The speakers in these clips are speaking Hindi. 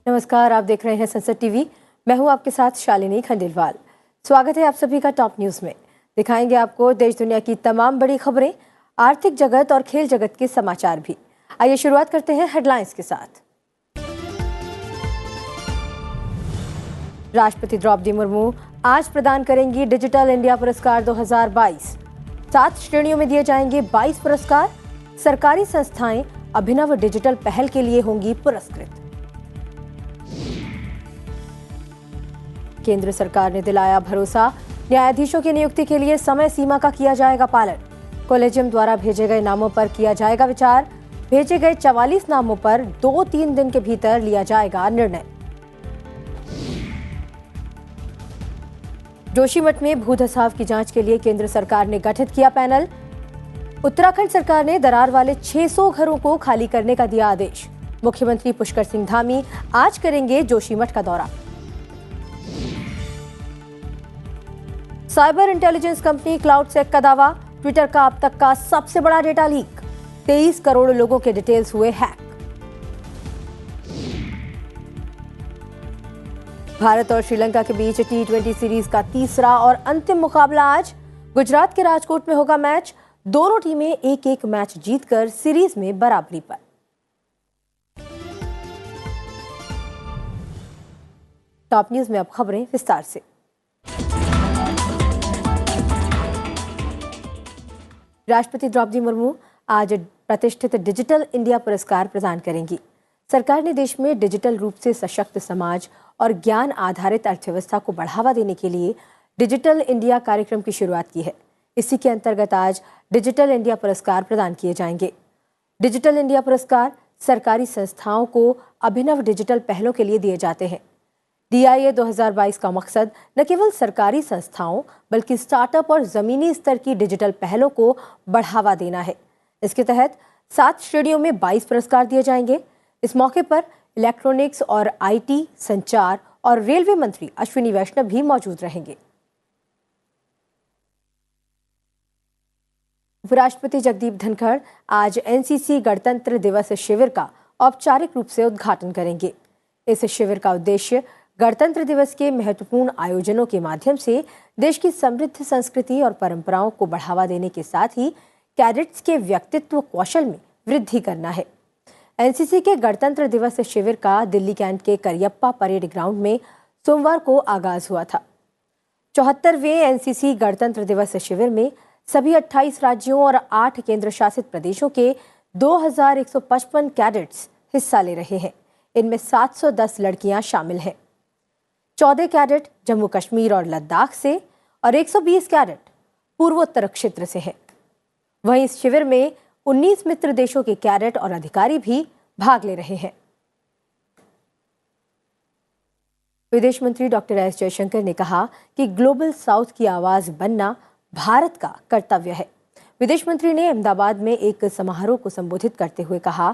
नमस्कार, आप देख रहे हैं संसद टीवी। मैं हूं आपके साथ शालिनी खंडेलवाल। स्वागत है आप सभी का टॉप न्यूज में। दिखाएंगे आपको देश दुनिया की तमाम बड़ी खबरें, आर्थिक जगत और खेल जगत के समाचार भी। आइए शुरुआत करते हैं हेडलाइंस के साथ। राष्ट्रपति द्रौपदी मुर्मू आज प्रदान करेंगी डिजिटल इंडिया पुरस्कार 2022। 7 श्रेणियों में दिए जाएंगे 22 पुरस्कार। सरकारी संस्थाएं अभिनव डिजिटल पहल के लिए होंगी पुरस्कृत। केंद्र सरकार ने दिलाया भरोसा, न्यायाधीशों की नियुक्ति के लिए समय सीमा का किया जाएगा पालन। कॉलेजियम द्वारा भेजे गए नामों पर किया जाएगा विचार। भेजे गए 44 नामों पर 2-3 दिन के भीतर लिया जाएगा निर्णय। जोशीमठ में भू धसाव की जांच के लिए केंद्र सरकार ने गठित किया पैनल। उत्तराखंड सरकार ने दरार वाले 600 घरों को खाली करने का दिया आदेश। मुख्यमंत्री पुष्कर सिंह धामी आज करेंगे जोशीमठ का दौरा। साइबर इंटेलिजेंस कंपनी क्लाउडसेक का दावा, ट्विटर का अब तक का सबसे बड़ा डेटा लीक। 23 करोड़ लोगों के डिटेल्स हुए हैक। भारत और श्रीलंका के बीच T20 सीरीज का तीसरा और अंतिम मुकाबला आज गुजरात के राजकोट में होगा मैच। दोनों टीमें एक-एक मैच जीतकर सीरीज में बराबरी पर। टॉप न्यूज में अब खबरें विस्तार से। राष्ट्रपति द्रौपदी मुर्मू आज प्रतिष्ठित डिजिटल इंडिया पुरस्कार प्रदान करेंगी। सरकार ने देश में डिजिटल रूप से सशक्त समाज और ज्ञान आधारित अर्थव्यवस्था को बढ़ावा देने के लिए डिजिटल इंडिया कार्यक्रम की शुरुआत की है। इसी के अंतर्गत आज डिजिटल इंडिया पुरस्कार प्रदान किए जाएंगे। डिजिटल इंडिया पुरस्कार सरकारी संस्थाओं को अभिनव डिजिटल पहलों के लिए दिए जाते हैं। DIA 2022 का मकसद न केवल सरकारी संस्थाओं बल्कि स्टार्टअप और जमीनी स्तर की डिजिटल पहलों को बढ़ावा देना है। इसके तहत 7 श्रेणियों में 22 पुरस्कार दिए जाएंगे। इस मौके पर इलेक्ट्रॉनिक्स और IT, संचार और रेलवे मंत्री अश्विनी वैष्णव भी मौजूद रहेंगे। उपराष्ट्रपति जगदीप धनखड़ आज NCC गणतंत्र दिवस शिविर का औपचारिक रूप से उद्घाटन करेंगे। इस शिविर का उद्देश्य गणतंत्र दिवस के महत्वपूर्ण आयोजनों के माध्यम से देश की समृद्ध संस्कृति और परंपराओं को बढ़ावा देने के साथ ही कैडेट्स के व्यक्तित्व कौशल में वृद्धि करना है। NCC के गणतंत्र दिवस शिविर का दिल्ली कैंट के करियप्पा परेड ग्राउंड में सोमवार को आगाज हुआ था। 74वें NCC गणतंत्र दिवस शिविर में सभी 28 राज्यों और 8 केंद्र शासित प्रदेशों के 2155 कैडेट्स हिस्सा ले रहे हैं। इनमें 710 लड़कियां शामिल हैं। 14 कैडेट जम्मू कश्मीर और लद्दाख से और 120 कैडेट पूर्वोत्तर क्षेत्र से हैं। वहीं इस शिविर में 19 मित्र देशों के कैडेट और अधिकारी भी भाग ले रहे हैं। विदेश मंत्री डॉक्टर एस जयशंकर ने कहा कि ग्लोबल साउथ की आवाज बनना भारत का कर्तव्य है। विदेश मंत्री ने अहमदाबाद में एक समारोह को संबोधित करते हुए कहा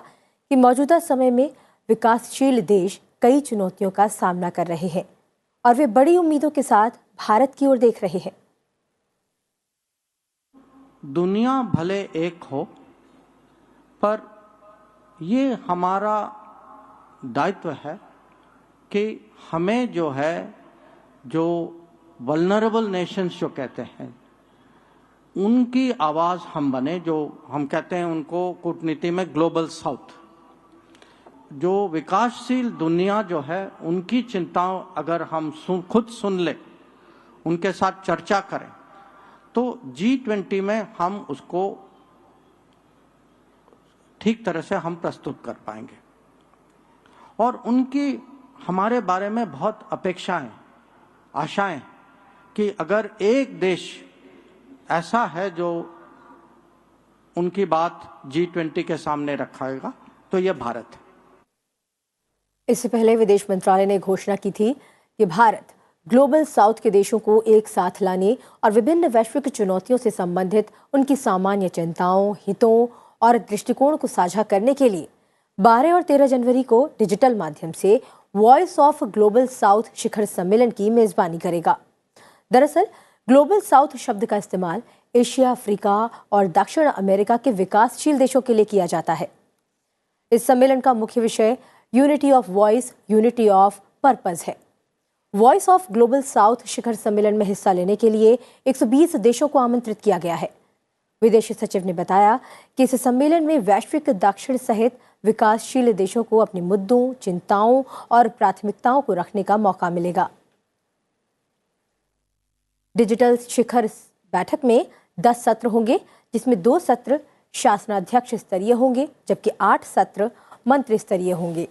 कि मौजूदा समय में विकासशील देश कई चुनौतियों का सामना कर रहे हैं और वे बड़ी उम्मीदों के साथ भारत की ओर देख रहे हैं। दुनिया भले एक हो, पर ये हमारा दायित्व है कि हमें जो वल्नरेबल नेशंस जो कहते हैं, उनकी आवाज हम बने। जो हम कहते हैं उनको कूटनीति में ग्लोबल साउथ। जो विकासशील दुनिया जो है, उनकी चिंताओं अगर हम खुद सुन ले, उनके साथ चर्चा करें, तो G20 में हम उसको ठीक तरह से हम प्रस्तुत कर पाएंगे। और उनकी हमारे बारे में बहुत अपेक्षाएं, आशाएं कि अगर एक देश ऐसा है जो उनकी बात G20 के सामने रखाएगा, तो यह भारत है। इससे पहले विदेश मंत्रालय ने घोषणा की थी कि भारत ग्लोबल साउथ के देशों को एक साथ लाने और विभिन्न वैश्विक चुनौतियों से संबंधित उनकी सामान्य चिंताओं, हितों और दृष्टिकोण को साझा करने के लिए 12 और 13 जनवरी को डिजिटल माध्यम से वॉइस ऑफ ग्लोबल साउथ शिखर सम्मेलन की मेजबानी करेगा। दरअसल ग्लोबल साउथ शब्द का इस्तेमाल एशिया, अफ्रीका और दक्षिण अमेरिका के विकासशील देशों के लिए किया जाता है। इस सम्मेलन का मुख्य विषय unity of voice, unity of purpose है। वॉइस ऑफ ग्लोबल साउथ शिखर सम्मेलन में हिस्सा लेने के लिए 120 देशों को आमंत्रित किया गया है। विदेश सचिव ने बताया कि इस सम्मेलन में वैश्विक दक्षिण सहित विकासशील देशों को अपने मुद्दों, चिंताओं और प्राथमिकताओं को रखने का मौका मिलेगा। डिजिटल शिखर बैठक में 10 सत्र होंगे, जिसमें 2 सत्र शासनाध्यक्ष स्तरीय होंगे, जबकि 8 सत्र मंत्री स्तरीय होंगे।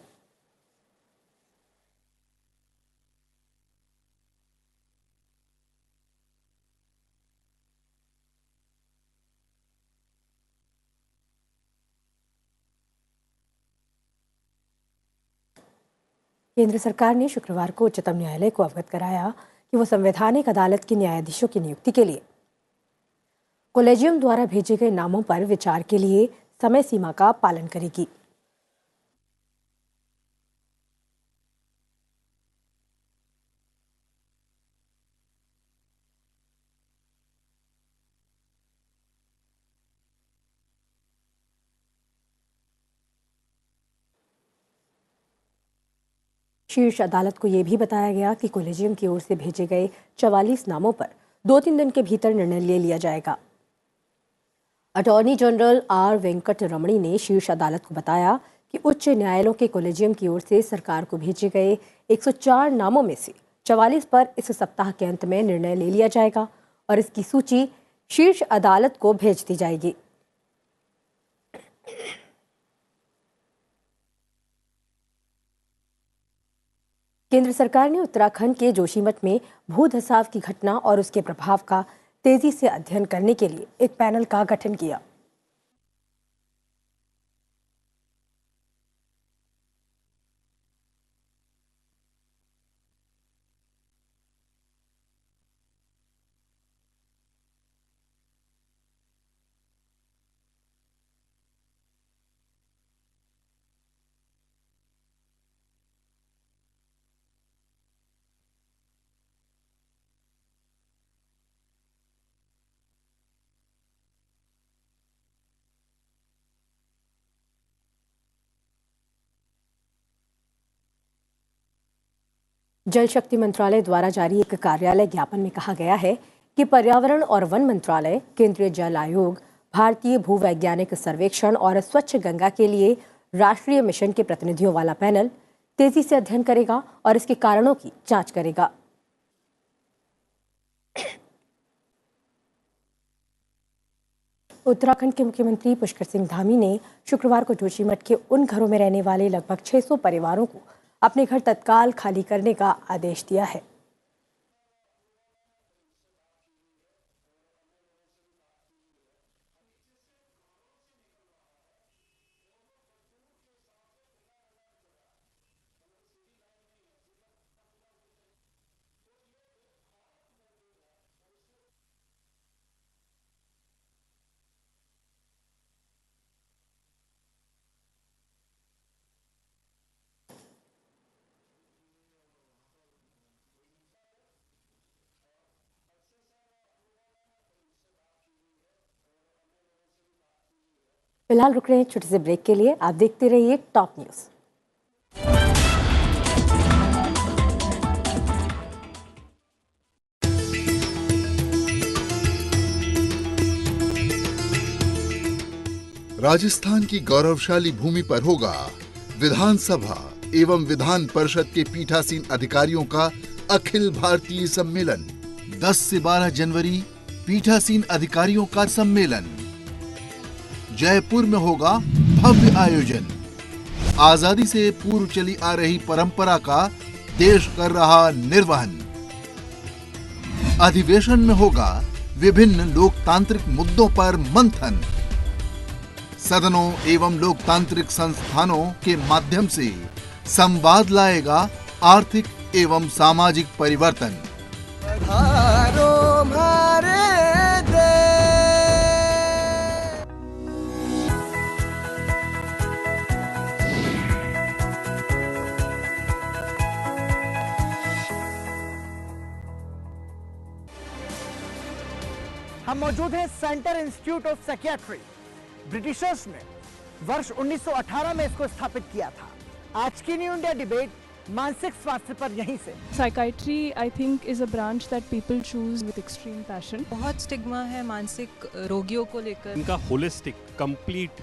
केंद्र सरकार ने शुक्रवार को उच्चतम न्यायालय को अवगत कराया कि वो संवैधानिक अदालत के न्यायाधीशों की नियुक्ति के लिए कॉलेजियम द्वारा भेजे गए नामों पर विचार के लिए समय सीमा का पालन करेगी। शीर्ष अदालत को यह भी बताया गया कि कॉलेजियम की ओर से भेजे गए 44 नामों पर 2-3 दिन के भीतर निर्णय ले लिया जाएगा। अटॉर्नी जनरल आर वेंकट रमणी ने शीर्ष अदालत को बताया कि उच्च न्यायालयों के कॉलेजियम की ओर से सरकार को भेजे गए 104 नामों में से 44 पर इस सप्ताह के अंत में निर्णय ले लिया जाएगा और इसकी सूची शीर्ष अदालत को भेज दी जाएगी। केंद्र सरकार ने उत्तराखंड के जोशीमठ में भू धंसाव की घटना और उसके प्रभाव का तेजी से अध्ययन करने के लिए एक पैनल का गठन किया। जल शक्ति मंत्रालय द्वारा जारी एक कार्यालय ज्ञापन में कहा गया है कि पर्यावरण और वन मंत्रालय, केंद्रीय जल आयोग, भारतीय भूवैज्ञानिक सर्वेक्षण और स्वच्छ गंगा के लिए राष्ट्रीय मिशन के प्रतिनिधियों वाला पैनल तेजी से अध्ययन करेगा और इसके कारणों की जांच करेगा। उत्तराखंड के मुख्यमंत्री पुष्कर सिंह धामी ने शुक्रवार को जोशीमठ के उन घरों में रहने वाले लगभग 600 परिवारों को अपने घर तत्काल खाली करने का आदेश दिया है। फिलहाल रुक रहे हैं छोटे से ब्रेक के लिए। आप देखते रहिए टॉप न्यूज। राजस्थान की गौरवशाली भूमि पर होगा विधानसभा एवं विधान परिषद के पीठासीन अधिकारियों का अखिल भारतीय सम्मेलन। 10 से 12 जनवरी पीठासीन अधिकारियों का सम्मेलन। जयपुर में होगा भव्य आयोजन। आजादी से पूर्व चली आ रही परंपरा का देश कर रहा निर्वहन। अधिवेशन में होगा विभिन्न लोकतांत्रिक मुद्दों पर मंथन। सदनों एवं लोकतांत्रिक संस्थानों के माध्यम से संवाद लाएगा आर्थिक एवं सामाजिक परिवर्तन। हम मौजूद हैं centre institute of psychiatry. Britishers ने वर्ष 1918 में इसको स्थापित किया था। आज की न्यू इंडिया डिबेट मानसिक स्वास्थ्य पर यहीं से। Psychiatry, I think, is a branch that people choose with extreme passion. बहुत स्टिग्मा है मानसिक रोगियों को लेकर। इनका होलिस्टिक कंप्लीट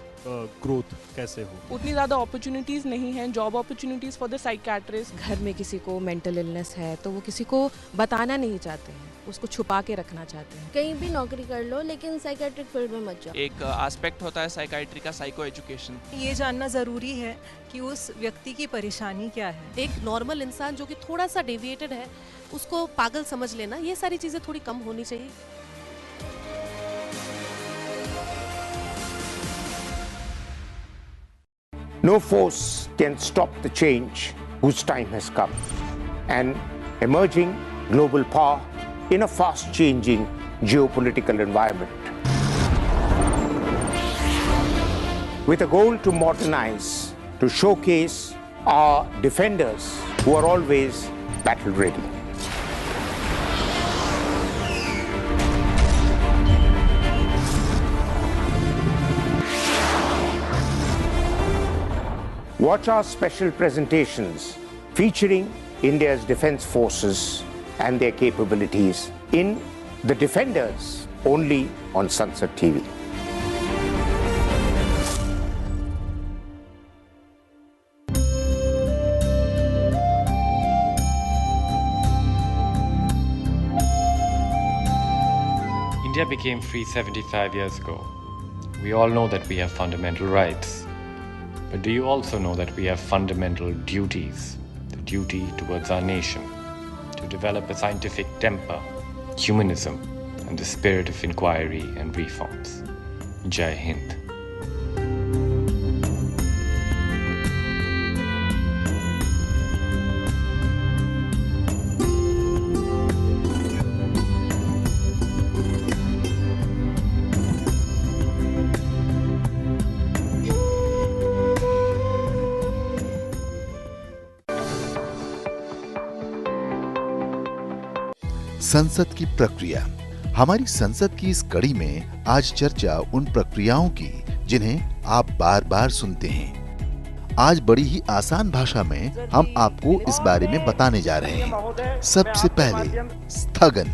ग्रोथ कैसे हो। उतनी ज़्यादा अपॉर्चुनिटीज़ नहीं हैं, job opportunities for the psychiatrist. घर में किसी को मेंटल इलनेस है तो वो किसी को बताना नहीं चाहते हैं, उसको छुपा के रखना चाहते हैं। कहीं भी नौकरी कर लो लेकिन साइकियाट्रिक फील्ड में मत जाओ। एक एस्पेक्ट होता है साइकियाट्री का, साइको एजुकेशन। ये जानना ज़रूरी है कि उस व्यक्ति की परेशानी क्या है। एक नॉर्मल इंसान जो कि थोड़ा सा डेविएटेड है उसको पागल समझ लेना, ये सारी चीज़ें थोड़ी कम होनी चाहिए। No force can stop the change whose time has come. An emerging global power in a fast-changing geopolitical environment. With a goal to modernize, to showcase our defenders who are always battle-ready. Watch our special presentations featuring India's defense forces and their capabilities in The Defenders, only on Sunset TV. India became free 75 years ago. We all know that we have fundamental rights. But do you also know that we have fundamental duties? The duty towards our nation, to develop a scientific temper, humanism, and the spirit of inquiry and reforms. Jai Hind. संसद की प्रक्रिया। हमारी संसद की इस कड़ी में आज चर्चा उन प्रक्रियाओं की जिन्हें आप बार बार सुनते हैं। आज बड़ी ही आसान भाषा में हम आपको इस बारे में बताने जा रहे हैं। सबसे पहले स्थगन,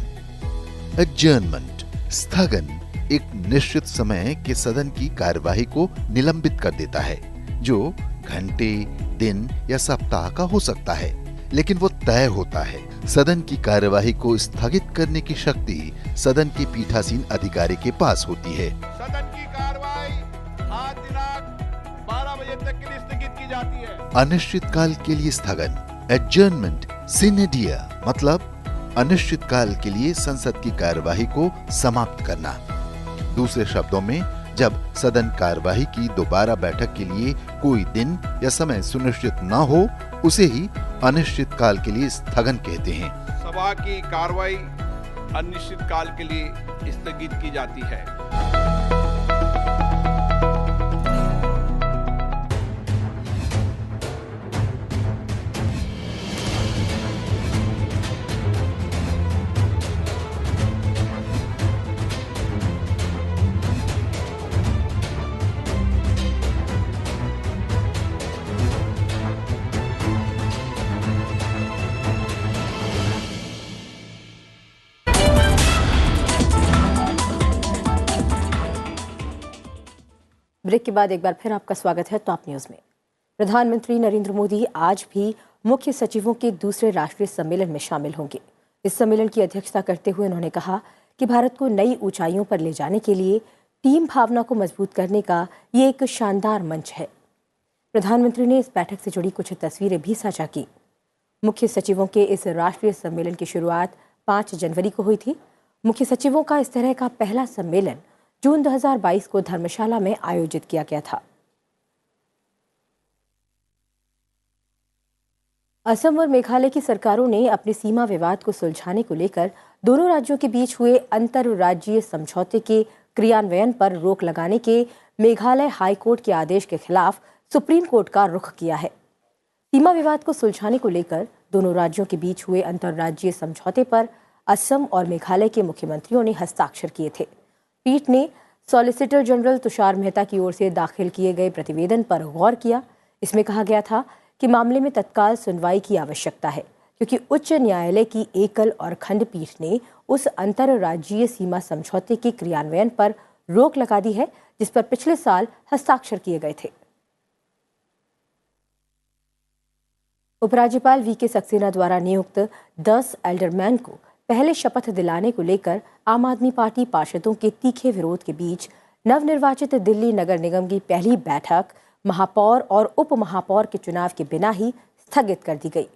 एडजर्नमेंट। स्थगन एक निश्चित समय के सदन की कार्यवाही को निलंबित कर देता है, जो घंटे, दिन या सप्ताह का हो सकता है, लेकिन वो तय होता है। सदन की कार्यवाही को स्थगित करने की शक्ति सदन के पीठासीन अधिकारी के पास होती है। सदन की कार्यवाही आज दिनांक 12 बजे तक के लिए स्थगित की जाती है। अनिश्चित काल के लिए स्थगन, एडजर्नमेंट सिने दिया, मतलब अनिश्चित काल के लिए संसद की कार्यवाही को समाप्त करना। दूसरे शब्दों में, जब सदन कार्यवाही की दोबारा बैठक के लिए कोई दिन या समय सुनिश्चित न हो, उसे ही अनिश्चित काल के लिए स्थगन कहते हैं। सभा की कार्रवाई अनिश्चित काल के लिए स्थगित की जाती है। ब्रेक के बाद एक बार फिर आपका स्वागत है टॉप न्यूज में। प्रधानमंत्री नरेंद्र मोदी आज भी मुख्य सचिवों के दूसरे राष्ट्रीय सम्मेलन में शामिल होंगे। इस सम्मेलन की अध्यक्षता करते हुए उन्होंने कहा कि भारत को नई ऊंचाइयों पर ले जाने के लिए टीम भावना को मजबूत करने का ये एक शानदार मंच है। प्रधानमंत्री ने इस बैठक से जुड़ी कुछ तस्वीरें भी साझा की। मुख्य सचिवों के इस राष्ट्रीय सम्मेलन की शुरुआत 5 जनवरी को हुई थी। मुख्य सचिवों का इस तरह का पहला सम्मेलन जून 2022 को धर्मशाला में आयोजित किया गया था। असम और मेघालय की सरकारों ने अपने सीमा विवाद को सुलझाने को लेकर दोनों राज्यों के बीच हुए अंतर्राज्यीय समझौते के क्रियान्वयन पर रोक लगाने के मेघालय हाई कोर्ट के आदेश के खिलाफ सुप्रीम कोर्ट का रुख किया है। सीमा विवाद को सुलझाने को लेकर दोनों राज्यों के बीच हुए अंतर्राज्यीय समझौते पर असम और मेघालय के मुख्यमंत्रियों ने हस्ताक्षर किए थे। पीठ ने सॉलिसिटर जनरल तुषार मेहता की ओर से दाखिल किए गए प्रतिवेदन पर गौर किया। इसमें कहा गया था कि मामले में तत्काल सुनवाई की आवश्यकता है, क्योंकि उच्च न्यायालय की एकल और खंडपीठ ने उस अंतर्राज्यीय सीमा समझौते के क्रियान्वयन पर रोक लगा दी है, जिस पर पिछले साल हस्ताक्षर किए गए थे। उपराज्यपाल वीके सक्सेना द्वारा नियुक्त 10 एल्डरमैन को पहले शपथ दिलाने को लेकर आम आदमी पार्टी पार्षदों के तीखे विरोध के बीच नवनिर्वाचित दिल्ली नगर निगम की पहली बैठक महापौर और उप महापौर के चुनाव के बिना ही स्थगित कर दी गई।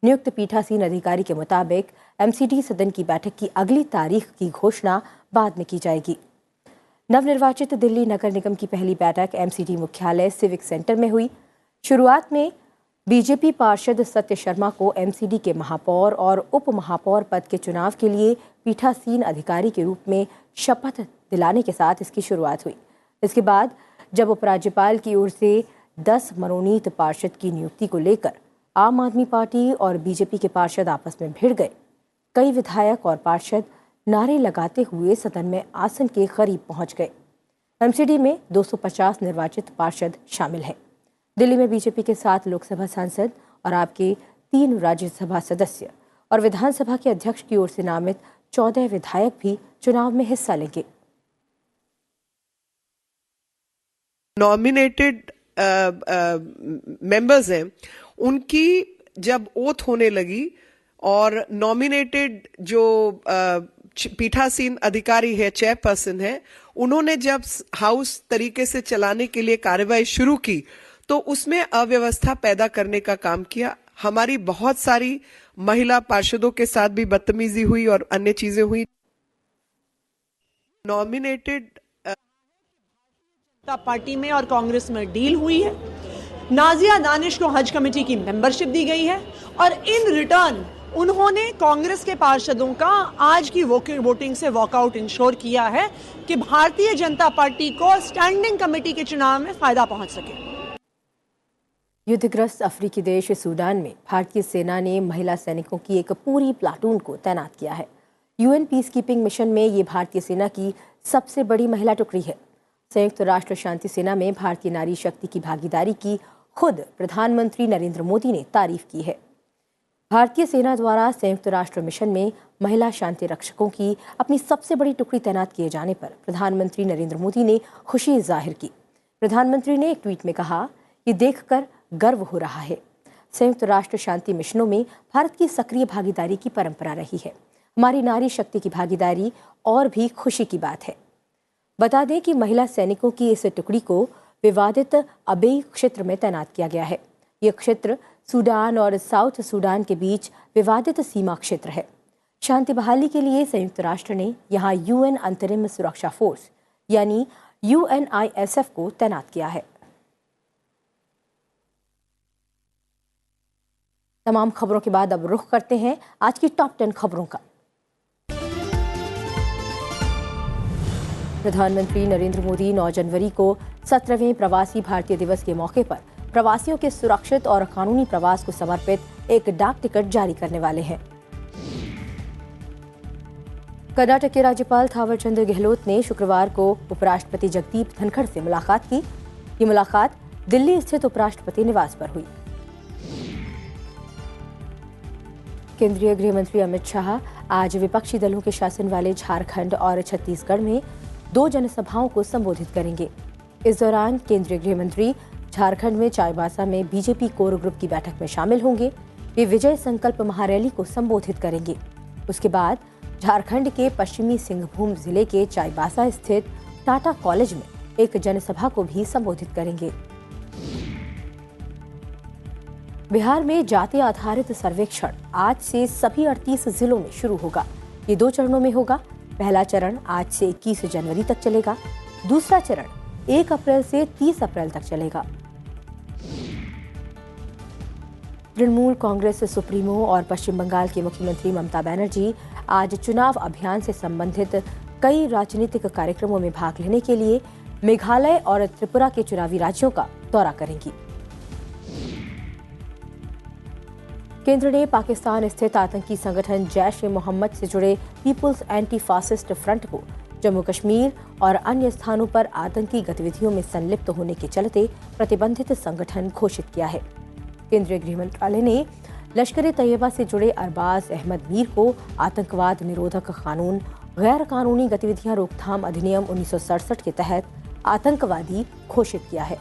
नियुक्त पीठासीन अधिकारी के मुताबिक एमसीडी सदन की बैठक की अगली तारीख की घोषणा बाद में की जाएगी। नवनिर्वाचित दिल्ली नगर निगम की पहली बैठक एमसीडी मुख्यालय सिविक सेंटर में हुई। शुरुआत में बीजेपी पार्षद सत्य शर्मा को एमसीडी के महापौर और उप महापौर पद के चुनाव के लिए पीठासीन अधिकारी के रूप में शपथ दिलाने के साथ इसकी शुरुआत हुई। इसके बाद जब उपराज्यपाल की ओर से 10 मनोनीत पार्षद की नियुक्ति को लेकर आम आदमी पार्टी और बीजेपी के पार्षद आपस में भिड़ गए, कई विधायक और पार्षद नारे लगाते हुए सदन में आसन के करीब पहुंच गए। एमसीडी में 250 निर्वाचित पार्षद शामिल हैं। दिल्ली में बीजेपी के 7 लोकसभा सांसद और आपके 3 राज्यसभा सदस्य और विधानसभा के अध्यक्ष की ओर से नामित 14 विधायक भी चुनाव में हिस्सा लेंगे। नॉमिनेटेड मेंबर्स हैं, उनकी जब ओथ होने लगी और नॉमिनेटेड जो पीठासीन अधिकारी है, चेयरपर्सन है, उन्होंने जब हाउस तरीके से चलाने के लिए कार्रवाई शुरू की तो उसमें अव्यवस्था पैदा करने का काम किया। हमारी बहुत सारी महिला पार्षदों के साथ भी बदतमीजी हुई और अन्य चीजें हुई। नॉमिनेटेड पार्टी में और कांग्रेस में डील हुई है। नाजिया दानिश को हज कमेटी की मेंबरशिप दी गई है और इन रिटर्न उन्होंने कांग्रेस के पार्षदों का आज की वोटिंग से वॉकआउट इंश्योर किया है कि भारतीय जनता पार्टी को स्टैंडिंग कमेटी के चुनाव में फायदा पहुंच सके। युद्धग्रस्त अफ्रीकी देश सूडान में भारतीय सेना ने महिला सैनिकों की एक पूरी प्लाटून को तैनात किया है। यूएन पीस कीपिंग मिशन में ये भारतीय सेना की सबसे बड़ी महिला टुकड़ी है। संयुक्त राष्ट्र शांति सेना में भारतीय नारी शक्ति की भागीदारी की खुद प्रधानमंत्री नरेंद्र मोदी ने तारीफ की है। भारतीय सेना द्वारा संयुक्त राष्ट्र मिशन में महिला शांति रक्षकों की अपनी सबसे बड़ी टुकड़ी तैनात किए जाने पर प्रधानमंत्री नरेंद्र मोदी ने खुशी जाहिर की। प्रधानमंत्री ने एक ट्वीट में कहा, ये देखकर गर्व हो रहा है। संयुक्त राष्ट्र शांति मिशनों में भारत की सक्रिय भागीदारी की परंपरा रही है। हमारी नारी शक्ति की भागीदारी और भी खुशी की बात है। बता दें कि महिला सैनिकों की इस टुकड़ी को विवादित अबेई क्षेत्र में तैनात किया गया है। यह क्षेत्र सूडान और साउथ सूडान के बीच विवादित सीमा क्षेत्र है। शांति बहाली के लिए संयुक्त राष्ट्र ने यहाँ यूएन अंतरिम सुरक्षा फोर्स यानी UNISF को तैनात किया है। तमाम खबरों के बाद अब रुख करते हैं आज की टॉप 10 खबरों का। प्रधानमंत्री नरेंद्र मोदी 9 जनवरी को 17वें प्रवासी भारतीय दिवस के मौके पर प्रवासियों के सुरक्षित और कानूनी प्रवास को समर्पित एक डाक टिकट जारी करने वाले हैं। कर्नाटक के राज्यपाल थावरचंद गहलोत ने शुक्रवार को उपराष्ट्रपति जगदीप धनखड़ से मुलाकात की। ये मुलाकात दिल्ली स्थित उपराष्ट्रपति निवास पर हुई। केंद्रीय गृह मंत्री अमित शाह आज विपक्षी दलों के शासन वाले झारखंड और छत्तीसगढ़ में 2 जनसभाओं को संबोधित करेंगे। इस दौरान केंद्रीय गृह मंत्री झारखंड में चाईबासा में बीजेपी कोर ग्रुप की बैठक में शामिल होंगे। वे विजय संकल्प महारैली को संबोधित करेंगे। उसके बाद झारखंड के पश्चिमी सिंहभूम जिले के चाईबासा स्थित टाटा कॉलेज में एक जनसभा को भी संबोधित करेंगे। बिहार में जाति आधारित सर्वेक्षण आज से सभी 38 जिलों में शुरू होगा। ये 2 चरणों में होगा। पहला चरण आज से 21 जनवरी तक चलेगा। दूसरा चरण 1 अप्रैल से 30 अप्रैल तक चलेगा। तृणमूल कांग्रेस सुप्रीमो और पश्चिम बंगाल की मुख्यमंत्री ममता बनर्जी आज चुनाव अभियान से संबंधित कई राजनीतिक कार्यक्रमों में भाग लेने के लिए मेघालय और त्रिपुरा के चुनावी राज्यों का दौरा करेंगी। केंद्र ने पाकिस्तान स्थित आतंकी संगठन जैश-ए-मोहम्मद से जुड़े पीपुल्स एंटी फासिस्ट फ्रंट को जम्मू कश्मीर और अन्य स्थानों पर आतंकी गतिविधियों में संलिप्त होने के चलते प्रतिबंधित संगठन घोषित किया है। केंद्रीय गृह मंत्रालय ने लश्कर तैयबा से जुड़े अरबाज अहमद मीर को आतंकवाद निरोधक कानून गैर कानूनी गतिविधियां रोकथाम अधिनियम 1967 के तहत आतंकवादी घोषित किया है।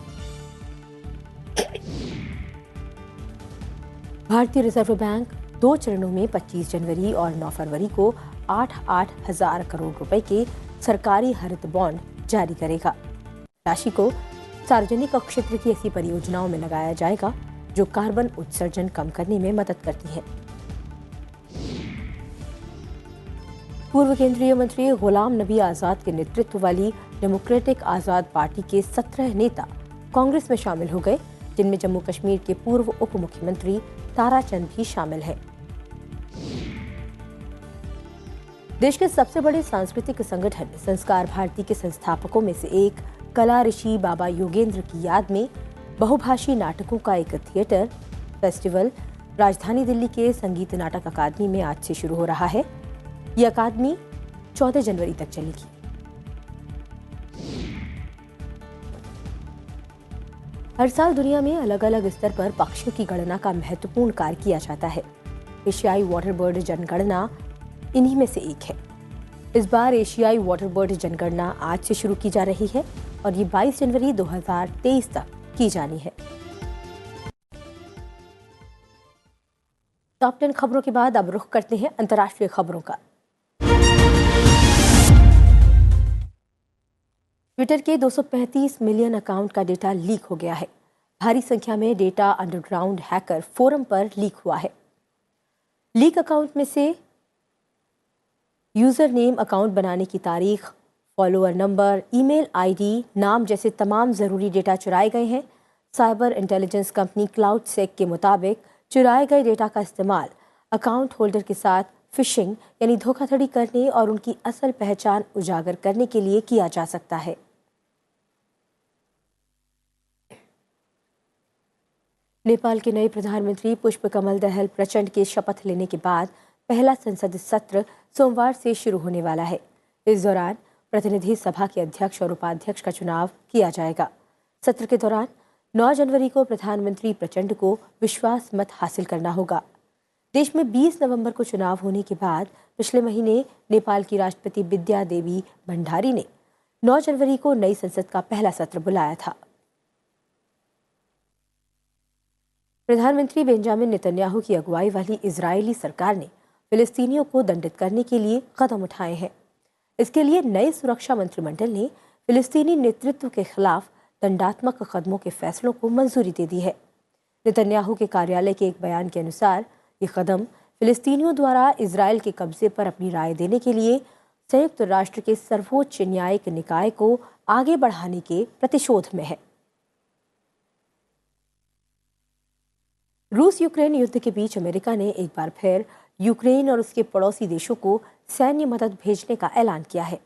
भारतीय रिजर्व बैंक 2 चरणों में 25 जनवरी और 9 फरवरी को 8-8 हजार करोड़ रुपए के सरकारी हरित बॉन्ड जारी करेगा। राशि को सार्वजनिक क्षेत्र की ऐसी परियोजनाओं में लगाया जाएगा जो कार्बन उत्सर्जन कम करने में मदद करती है। पूर्व केंद्रीय मंत्री गुलाम नबी आजाद के नेतृत्व वाली डेमोक्रेटिक आजाद पार्टी के 17 नेता कांग्रेस में शामिल हो गए, जिनमें जम्मू कश्मीर के पूर्व उप मुख्यमंत्री ताराचंद भी शामिल है। देश के सबसे बड़े सांस्कृतिक संगठन संस्कार भारती के संस्थापकों में से एक कला ऋषि बाबा योगेंद्र की याद में बहुभाषी नाटकों का एक थिएटर फेस्टिवल राजधानी दिल्ली के संगीत नाटक अकादमी में आज से शुरू हो रहा है। यह अकादमी 14 जनवरी तक चलेगी। हर साल दुनिया में अलग अलग स्तर पर पक्षियों की गणना का महत्वपूर्ण कार्य किया जाता है। एशियाई वाटर बर्ड जनगणना इन्हीं में से एक है। इस बार एशियाई वाटर बर्ड जनगणना आज से शुरू की जा रही है और ये 22 जनवरी 2023 तक की जानी है। टॉप 10 खबरों के बाद अब रुख करते हैं अंतर्राष्ट्रीय खबरों का। ट्विटर के 235 मिलियन अकाउंट का डेटा लीक हो गया है। भारी संख्या में डेटा अंडरग्राउंड हैकर फोरम पर लीक हुआ है। लीक अकाउंट में से यूजर नेम, अकाउंट बनाने की तारीख, फॉलोअर नंबर, ईमेल आईडी, नाम जैसे तमाम जरूरी डेटा चुराए गए हैं। साइबर इंटेलिजेंस कंपनी क्लाउडसेक के मुताबिक चुराए गए डेटा का इस्तेमाल अकाउंट होल्डर के साथ फिशिंग यानी धोखाधड़ी करने और उनकी असल पहचान उजागर करने के लिए किया जा सकता है। नेपाल के नए प्रधानमंत्री पुष्पकमल दहल प्रचंड के शपथ लेने के बाद पहला संसद सत्र सोमवार से शुरू होने वाला है। इस दौरान प्रतिनिधि सभा के अध्यक्ष और उपाध्यक्ष का चुनाव किया जाएगा। सत्र के दौरान 9 जनवरी को प्रधानमंत्री प्रचंड को विश्वास मत हासिल करना होगा। देश में 20 नवंबर को चुनाव होने के बाद पिछले महीने नेपाल की राष्ट्रपति विद्या देवी भंडारी ने 9 जनवरी को नई संसद का पहला सत्र बुलाया था। प्रधानमंत्री बेंजामिन नेतन्याहू की अगुवाई वाली इजरायली सरकार ने फिलिस्तीनियों को दंडित करने के लिए कदम उठाए हैं। इसके लिए नए सुरक्षा मंत्रिमंडल ने फिलिस्तीनी नेतृत्व के खिलाफ दंडात्मक कदमों के फैसलों को मंजूरी दे दी है। नेतन्याहू के कार्यालय के एक बयान के अनुसार ये कदम फिलिस्तीनियों द्वारा इजरायल के कब्जे पर अपनी राय देने के लिए संयुक्त राष्ट्र के सर्वोच्च न्यायिक निकाय को आगे बढ़ाने के प्रतिशोध में है। रूस यूक्रेन युद्ध के बीच अमेरिका ने एक बार फिर यूक्रेन और उसके पड़ोसी देशों को सैन्य मदद भेजने का ऐलान किया है।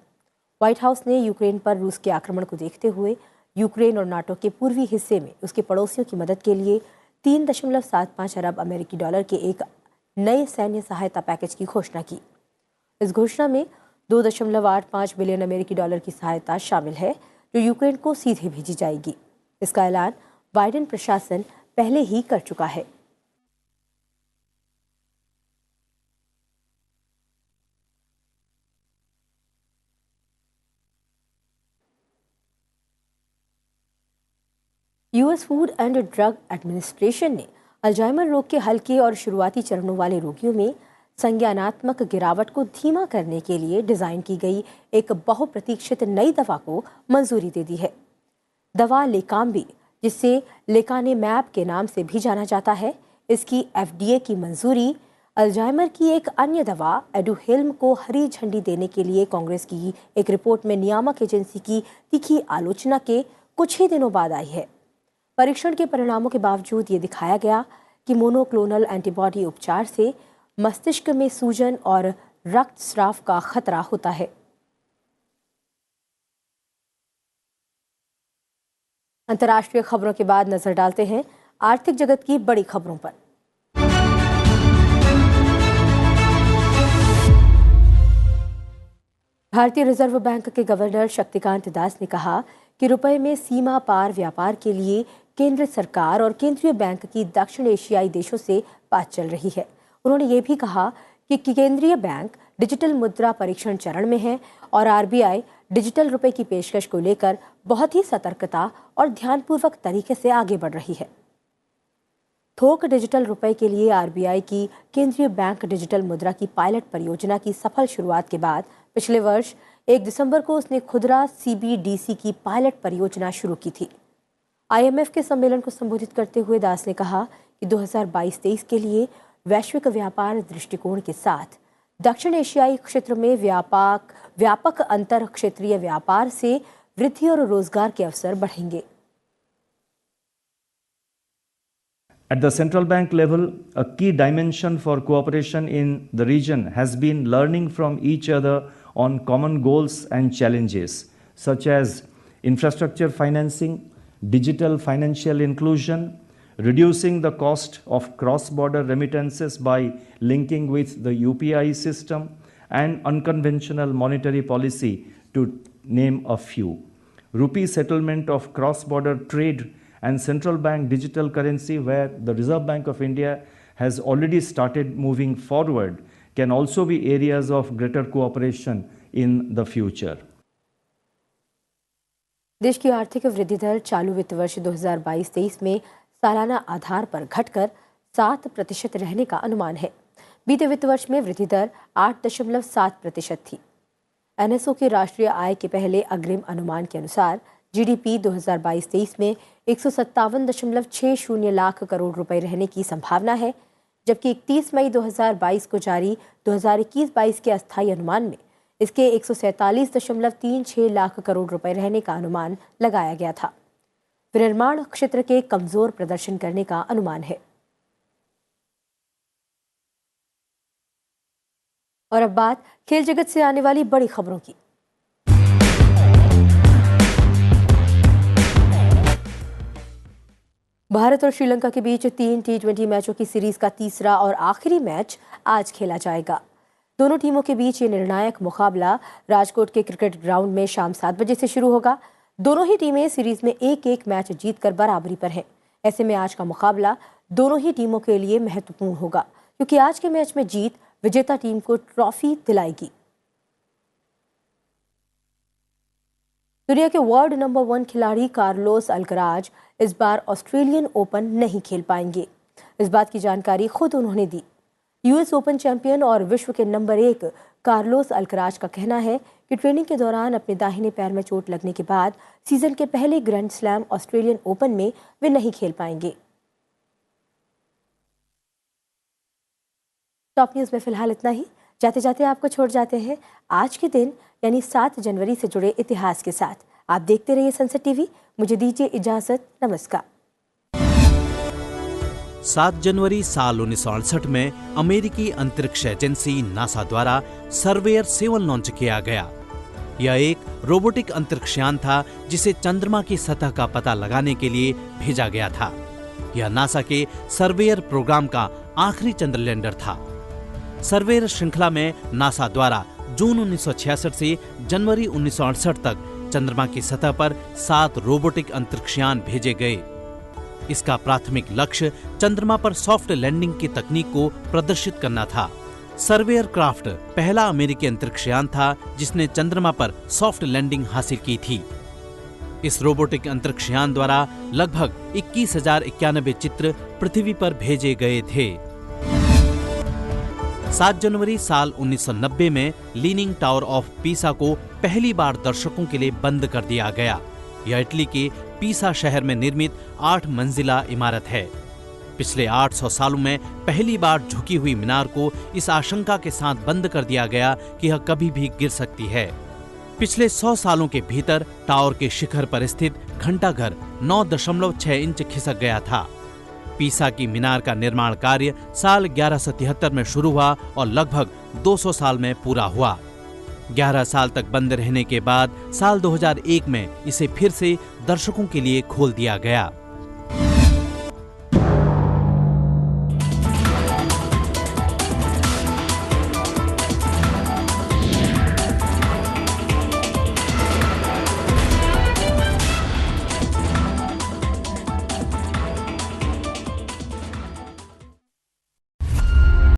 व्हाइट हाउस ने यूक्रेन पर रूस के आक्रमण को देखते हुए यूक्रेन और नाटो के पूर्वी हिस्से में उसके पड़ोसियों की मदद के लिए 3.75 अरब अमेरिकी डॉलर के एक नए सैन्य सहायता पैकेज की घोषणा की। इस घोषणा में 2.85 बिलियन अमेरिकी डॉलर की सहायता शामिल है, जो यूक्रेन को सीधे भेजी जाएगी। इसका ऐलान बाइडेन प्रशासन पहले ही कर चुका है। US food and drug administration ने अल्जाइमर रोग के हल्के और शुरुआती चरणों वाले रोगियों में संज्ञानात्मक गिरावट को धीमा करने के लिए डिजाइन की गई एक बहुप्रतीक्षित नई दवा को मंजूरी दे दी है। दवा लेकाम्बी, जिसे लेकानेमैब के नाम से भी जाना जाता है, इसकी FDA की मंजूरी अल्जाइमर की एक अन्य दवा एडुहेल्म को हरी झंडी देने के लिए कांग्रेस की एक रिपोर्ट में नियामक एजेंसी की तीखी आलोचना के कुछ ही दिनों बाद आई है। परीक्षण के परिणामों के बावजूद ये दिखाया गया कि मोनोक्लोनल एंटीबॉडी उपचार से मस्तिष्क में सूजन और रक्तस्राव का खतरा होता है। अंतर्राष्ट्रीय खबरों के बाद नजर डालते हैं आर्थिक जगत की बड़ी खबरों पर। भारतीय रिजर्व बैंक के गवर्नर शक्तिकांत दास ने कहा कि रुपए में सीमा पार व्यापार के लिए केंद्र सरकार और केंद्रीय बैंक की दक्षिण एशियाई देशों से बात चल रही है। उन्होंने ये भी कहा कि केंद्रीय बैंक डिजिटल मुद्रा परीक्षण चरण में है और आरबीआई डिजिटल रुपए की पेशकश को लेकर बहुत ही सतर्कता और ध्यानपूर्वक तरीके से आगे बढ़ रही है। थोक डिजिटल रुपए के लिए आरबीआई की केंद्रीय बैंक डिजिटल मुद्रा की पायलट परियोजना की सफल शुरुआत के बाद पिछले वर्ष 1 दिसंबर को उसने खुदरा सीबीडीसी की पायलट परियोजना शुरू की थी। आईएमएफ के सम्मेलन को संबोधित करते हुए दास ने कहा कि 2022-23 के लिए वैश्विक व्यापार दृष्टिकोण के साथ दक्षिण एशियाई क्षेत्र में व्यापक अंतर क्षेत्रीय व्यापार से वृद्धि और रोजगार के अवसर बढ़ेंगे। At the central bank level, a key dimension for cooperation in the region has been learning from each other on common goals and challenges, such as infrastructure financing, digital financial inclusion, reducing the cost of cross-border remittances by linking with the UPI system, and unconventional monetary policy, to name a few. Rupee settlement of cross-border trade and central bank digital currency, where the Reserve Bank of India has already started moving forward, can also be areas of greater cooperation in the future. देश की आर्थिक वृद्धि दर चालू वित्त वर्ष 2022-23 में सालाना आधार पर घटकर 7% रहने का अनुमान है। बीते वित्त वर्ष में वृद्धि दर 8.7% थी। एनएसओ के राष्ट्रीय आय के पहले अग्रिम अनुमान के अनुसार जीडीपी 2022-23 में 157.60 लाख करोड़ रुपए रहने की संभावना है, जबकि 31 मई 2022 को जारी 2021-22 के अस्थायी अनुमान में इसके 147.36 लाख करोड़ रुपए रहने का अनुमान लगाया गया था। विनिर्माण क्षेत्र के कमजोर प्रदर्शन करने का अनुमान है। और अब बात खेल जगत से आने वाली बड़ी खबरों की। भारत और श्रीलंका के बीच 3 T20 मैचों की सीरीज का तीसरा और आखिरी मैच आज खेला जाएगा। दोनों टीमों के बीच ये निर्णायक मुकाबला राजकोट के क्रिकेट ग्राउंड में शाम 7 बजे से शुरू होगा। दोनों ही टीमें सीरीज में एक मैच जीतकर बराबरी पर हैं। ऐसे में आज का मुकाबला दोनों ही टीमों के लिए महत्वपूर्ण होगा, क्योंकि आज के मैच में जीत विजेता टीम को ट्रॉफी दिलाएगी। दुनिया के वर्ल्ड नंबर 1 खिलाड़ी कार्लोस अल्कराज इस बार ऑस्ट्रेलियन ओपन नहीं खेल पाएंगे। इस बात की जानकारी खुद उन्होंने दी। यूएस ओपन चैंपियन और विश्व के नंबर 1 कार्लोस अल्कराज का कहना है कि ट्रेनिंग के दौरान अपने दाहिने पैर में चोट लगने के बाद सीजन के पहले ग्रैंड स्लैम ऑस्ट्रेलियन ओपन में वे नहीं खेल पाएंगे। टॉप न्यूज में फिलहाल इतना ही। जाते जाते आपको छोड़ जाते हैं आज के दिन यानी 7 जनवरी से जुड़े इतिहास के साथ। आप देखते रहिए सनसेट टीवी। मुझे दीजिए इजाजत। नमस्कार। 7 जनवरी साल 1968 में अमेरिकी अंतरिक्ष एजेंसी नासा द्वारा सर्वेयर 7 लॉन्च किया गया। यह एक रोबोटिक अंतरिक्षयान था जिसे चंद्रमा की सतह का पता लगाने के लिए भेजा गया था। यह नासा के सर्वेयर प्रोग्राम का आखिरी चंद्रलैंडर था। सर्वेयर श्रृंखला में नासा द्वारा जून 1966 से जनवरी 1968 तक चंद्रमा की सतह पर 7 रोबोटिक अंतरिक्षयान भेजे गए। इसका प्राथमिक लक्ष्य चंद्रमा पर सॉफ्ट लैंडिंग की तकनीक को प्रदर्शित करना था। सर्वेयर क्राफ्ट पहला अमेरिकी अंतरिक्षयान था जिसने चंद्रमा पर सॉफ्ट लैंडिंग हासिल की थी। इस रोबोटिक अंतरिक्षयान द्वारा लगभग 21,091 चित्र पृथ्वी पर भेजे गए थे। 7 जनवरी साल 1990 में लीनिंग टावर ऑफ पीसा को पहली बार दर्शकों के लिए बंद कर दिया गया। यह इटली के पीसा शहर में निर्मित 8 मंजिला इमारत है। पिछले 800 सालों में पहली बार झुकी हुई मीनार को इस आशंका के साथ बंद कर दिया गया कि यह कभी भी गिर सकती है। पिछले 100 सालों के भीतर टावर के शिखर पर स्थित घंटाघर 9.6 इंच खिसक गया था। पीसा की मीनार का निर्माण कार्य साल 1173 में शुरू हुआ और लगभग 200 साल में पूरा हुआ। 11 साल तक बंद रहने के बाद साल 2001 में इसे फिर से दर्शकों के लिए खोल दिया गया।